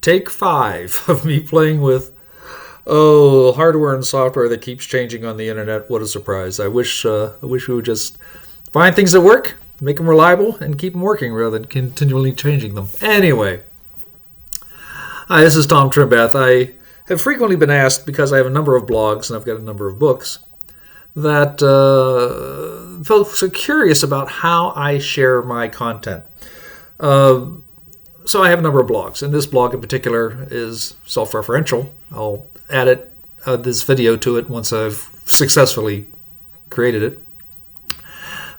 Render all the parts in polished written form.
Take 5 of me playing with hardware and software that keeps changing on the internet. What a surprise! I wish we would just find things that work, make them reliable, and keep them working rather than continually changing them. Anyway, hi, this is Tom Trimbath. I have frequently been asked, because I have a number of blogs and I've got a number of books, that folks are curious about how I share my content. So I have a number of blogs, and this blog in particular is self-referential. I'll add this video to it once I've successfully created it.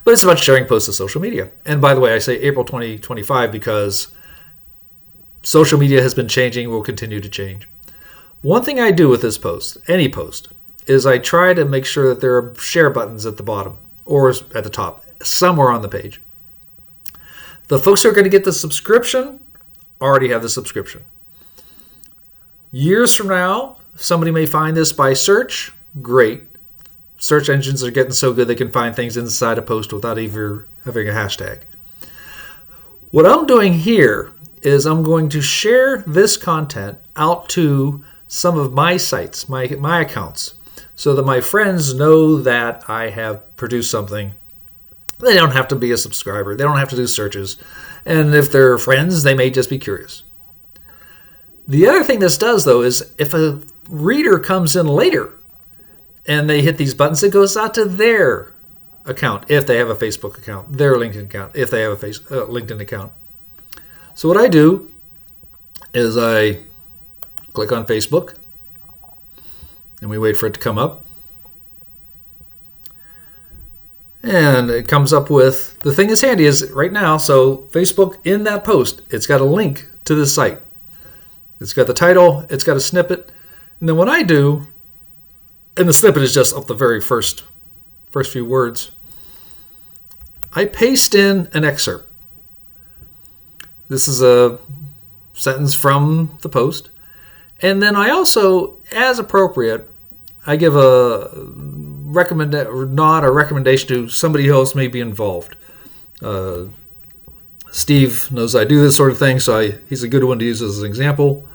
But it's about sharing posts to social media. And by the way, I say April 2025 because social media has been changing, will continue to change. One thing I do with this post, any post, is I try to make sure that there are share buttons at the bottom or at the top, somewhere on the page. The folks who are going to get the subscription already have the subscription. Years from now, somebody may find this by search. Great. Search engines are getting so good they can find things inside a post without even having a hashtag. What I'm doing here is I'm going to share this content out to some of my sites, my accounts, so that my friends know that I have produced something. They don't have to be a subscriber. They don't have to do searches. And if they're friends, they may just be curious. The other thing this does, though, is if a reader comes in later and they hit these buttons, it goes out to their account, if they have a Facebook account, their LinkedIn account, if they have a LinkedIn account. So what I do is I click on Facebook, and we wait for it to come up. And it comes up with, the thing that's handy is right now, so Facebook, in that post, it's got a link to this site. It's got the title, it's got a snippet. And then what I do, and the snippet is just of the very first few words, I paste in an excerpt. This is a sentence from the post. And then I also, as appropriate, I give a recommendation to somebody else may be involved. Steve knows I do this sort of thing, so he's a good one to use as an example.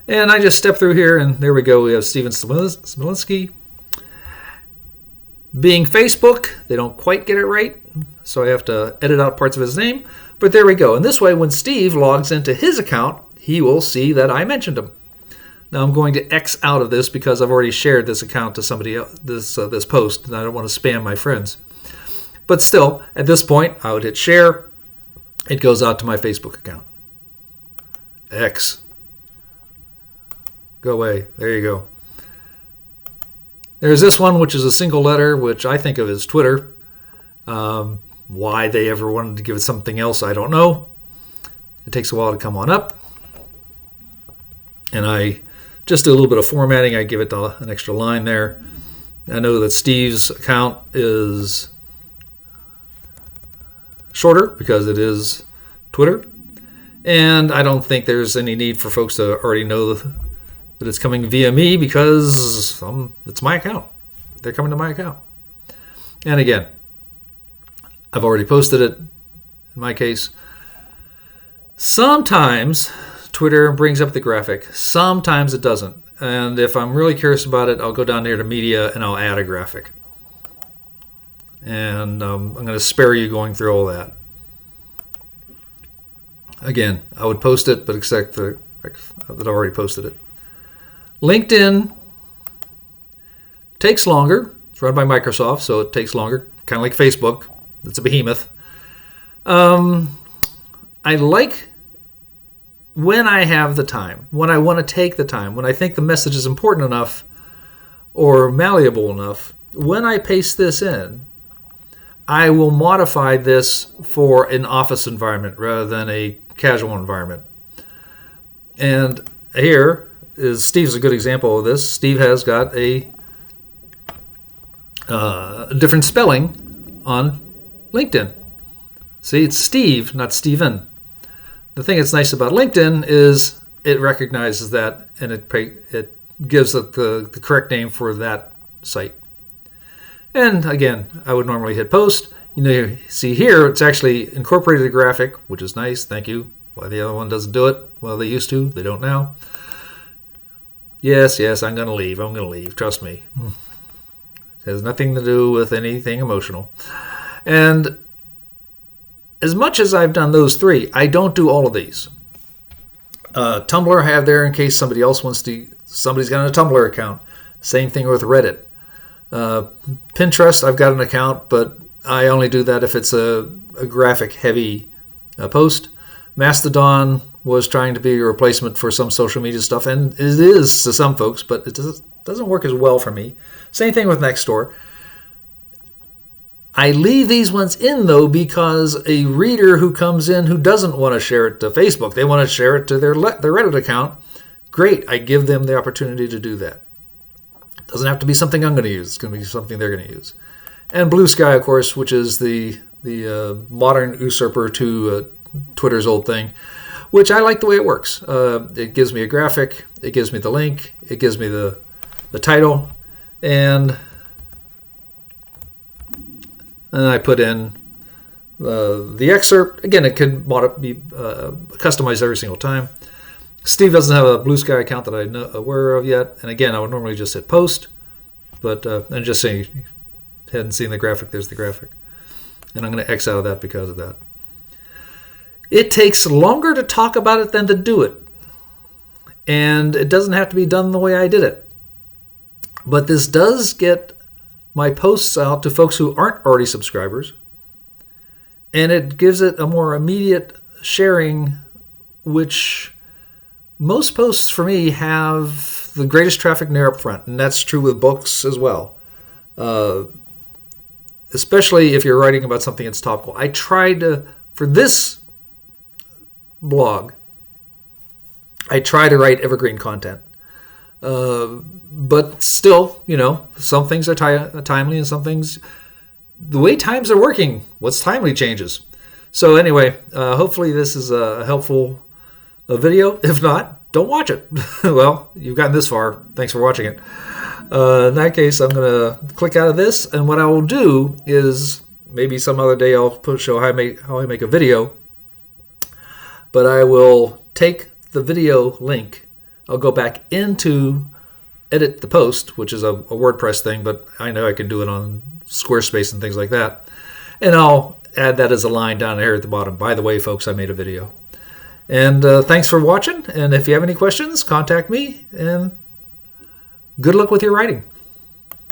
And I just step through here, and there we go. We have Steven Smolinski. Being Facebook, they don't quite get it right, so I have to edit out parts of his name. But there we go. And this way, when Steve logs into his account, he will see that I mentioned him. Now I'm going to X out of this because I've already shared this account to somebody else, this post, and I don't want to spam my friends. But still, at this point, I would hit share. It goes out to my Facebook account. X. Go away. There you go. There's this one, which is a single letter, which I think of as Twitter. Why they ever wanted to give it something else, I don't know. It takes a while to come on up. And I just do a little bit of formatting. I give it an extra line there. I know that Steve's account is shorter because it is Twitter. And I don't think there's any need for folks to already know that it's coming via me because it's my account. They're coming to my account. And again, I've already posted it in my case. Sometimes Twitter brings up the graphic. Sometimes it doesn't. And if I'm really curious about it, I'll go down there to media and I'll add a graphic. And I'm going to spare you going through all that. Again, I would post it, but except that I've already posted it. LinkedIn takes longer. It's run by Microsoft, so it takes longer. Kind of like Facebook. It's a behemoth. I like when I have the time, when I want to take the time, when I think the message is important enough or malleable enough, when I paste this in, I will modify this for an office environment rather than a casual environment. And here is Steve's a good example of this. Steve has got a different spelling on LinkedIn. See, it's Steve, not Steven. The thing that's nice about LinkedIn is it recognizes that and it gives it the correct name for that site. And again, I would normally hit post. You see here, it's actually incorporated a graphic, which is nice. Thank you, Why the other one doesn't do it? Well, they used to. They don't now. Yes, I'm going to leave. I'm going to leave. Trust me. It has nothing to do with anything emotional. And as much as I've done those three, I don't do all of these. Tumblr I have there in case somebody else wants to. Somebody's got a Tumblr account. Same thing with Reddit. Pinterest, I've got an account, but I only do that if it's a graphic-heavy post. Mastodon was trying to be a replacement for some social media stuff, and it is to some folks, but it doesn't work as well for me. Same thing with Nextdoor. I leave these ones in, though, because a reader who comes in who doesn't want to share it to Facebook, they want to share it to their Reddit account, great, I give them the opportunity to do that. It doesn't have to be something I'm going to use. It's going to be something they're going to use. And Blue Sky, of course, which is the modern usurper to Twitter's old thing, which I like the way it works. It gives me a graphic, it gives me the link, it gives me the title, and I put in the excerpt. Again, it could be customized every single time. Steve doesn't have a Blue Sky account that I'm aware of yet, and again, I would normally just hit post, but and just saying you hadn't seen the graphic, there's the graphic. And I'm going to X out of that because of that. It takes longer to talk about it than to do it. And it doesn't have to be done the way I did it. But this does get my posts out to folks who aren't already subscribers. And it gives it a more immediate sharing, which most posts for me have the greatest traffic near up front. And that's true with books as well. Especially if you're writing about something that's topical. I tried to, for this blog, I try to write evergreen content. But still, some things are timely and some things, the way times are working, what's timely changes. So anyway, hopefully this is a helpful video. If not, don't watch it. Well, you've gotten this far. Thanks for watching it. In that case, I'm going to click out of this, and what I will do is maybe some other day I'll show how I make a video. But I will take the video link. I'll go back into edit the post, which is a WordPress thing, but I know I can do it on Squarespace and things like that. And I'll add that as a line down here at the bottom. By the way, folks, I made a video. And thanks for watching. And if you have any questions, contact me. And good luck with your writing.